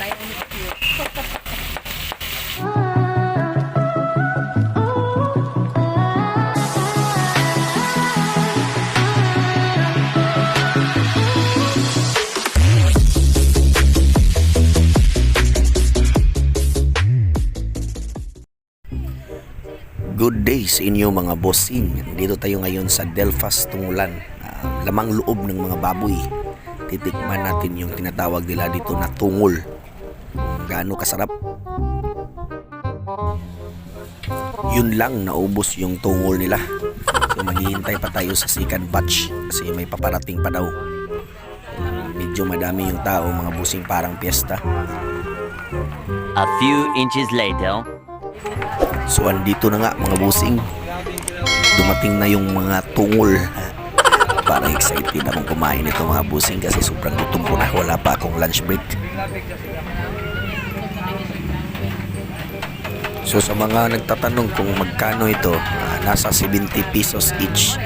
Good day sa inyo mga bossing. Dito tayo ngayon sa Delphas Tungulan. Lamang loob ng mga baboy. Titikman natin yung tinatawag nila dito na tungol. Gaano kasarap. Yun lang, naubos yung tungol nila. So maghihintay pa tayo sa second batch kasi may paparating pa daw. Medyo madami yung tao mga bossing, parang piyesta. A few inches later. So andito na nga mga bossing. Dumating na yung mga tungol. Parang excited akong kumain ito mga bossing kasi sobrang gutom ko na. Wala pa akong lunch break. So sa mga nagtatanong kung magkano ito, nasa 70 pesos each.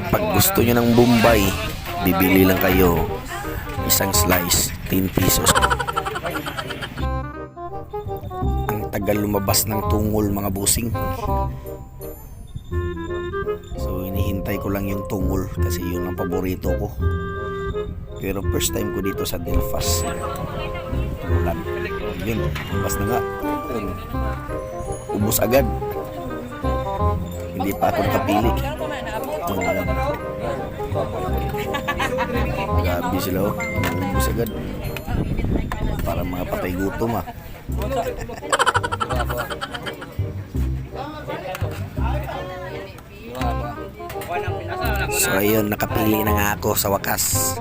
Pag gusto nyo ng Bombay, bibili lang kayo isang slice, 10 pesos. Tagal lumabas ng tungol mga bossing. So inihintay ko lang yung tungol kasi yun ang paborito ko. Pero first time ko dito sa Delphas Tungulan. Yun, lumabas na nga. Yun. Ubus agad. Hindi pa ako nakapili. Grabe sila oh. Ubus agad. Para mga patay gutom ah. So ayun, nakapili na nga ako sa wakas.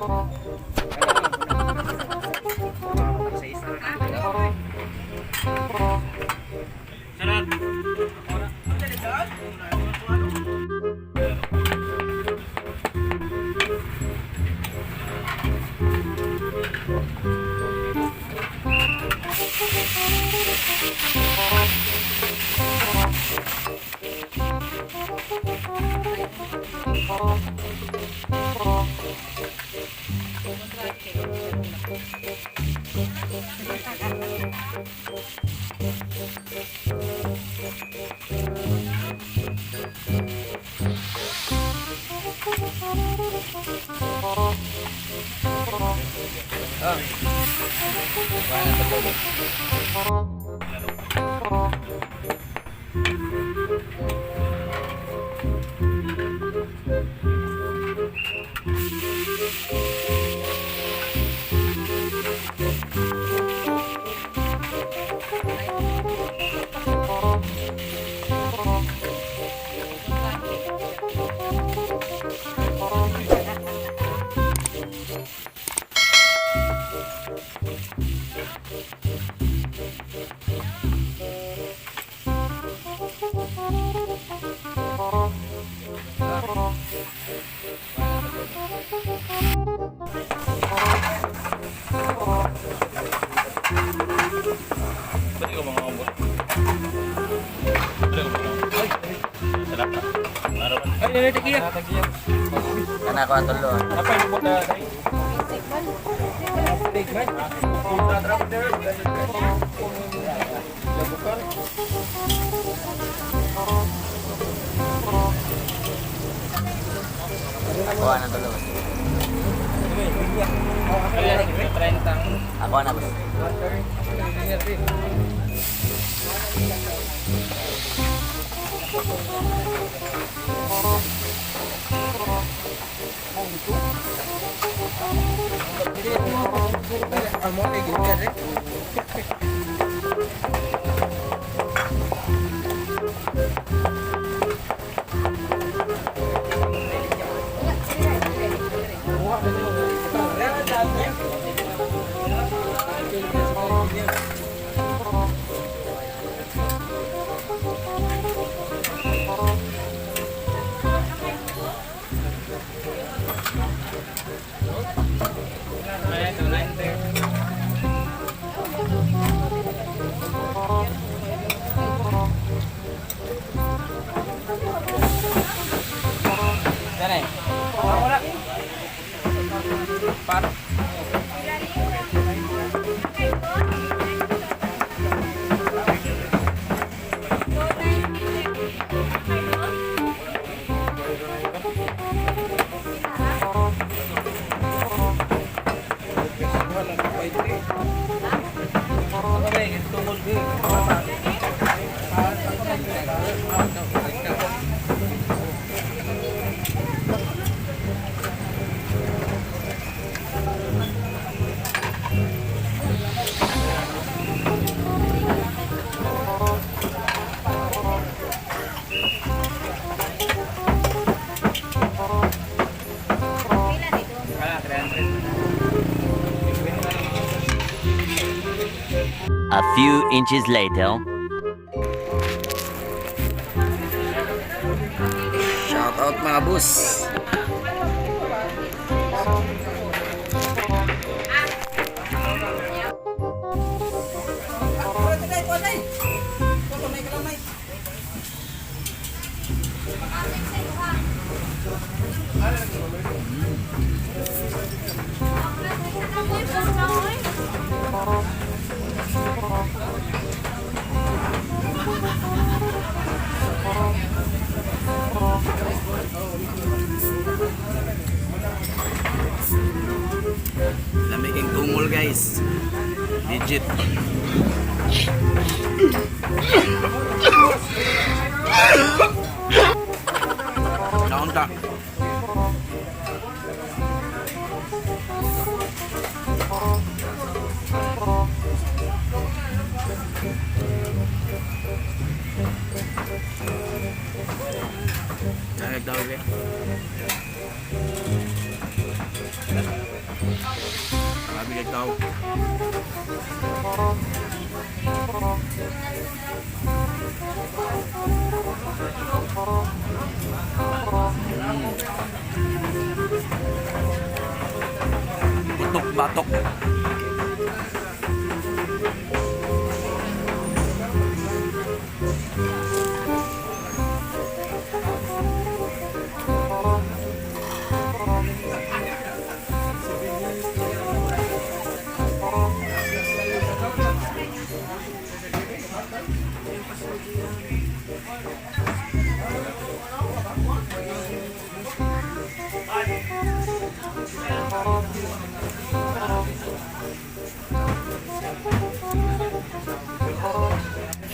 Anak ko ang tulo. Apa yung buka na? Big man. Punta trap there. Ako ang tulo. Ako na bos. Ano ba yung tungkol din? A few inches later. Shout out mga boss. Lamig ang tungol guys. Legit. Kaon ta. Daw eh. Grabe ka tao. Putok batok.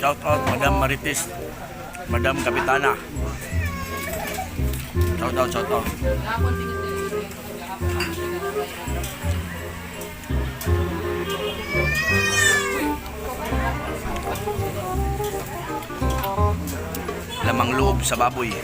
Shout out Madam Marites, Madam Kapitana. Shout out, shout out. Lamang loob sa baboy.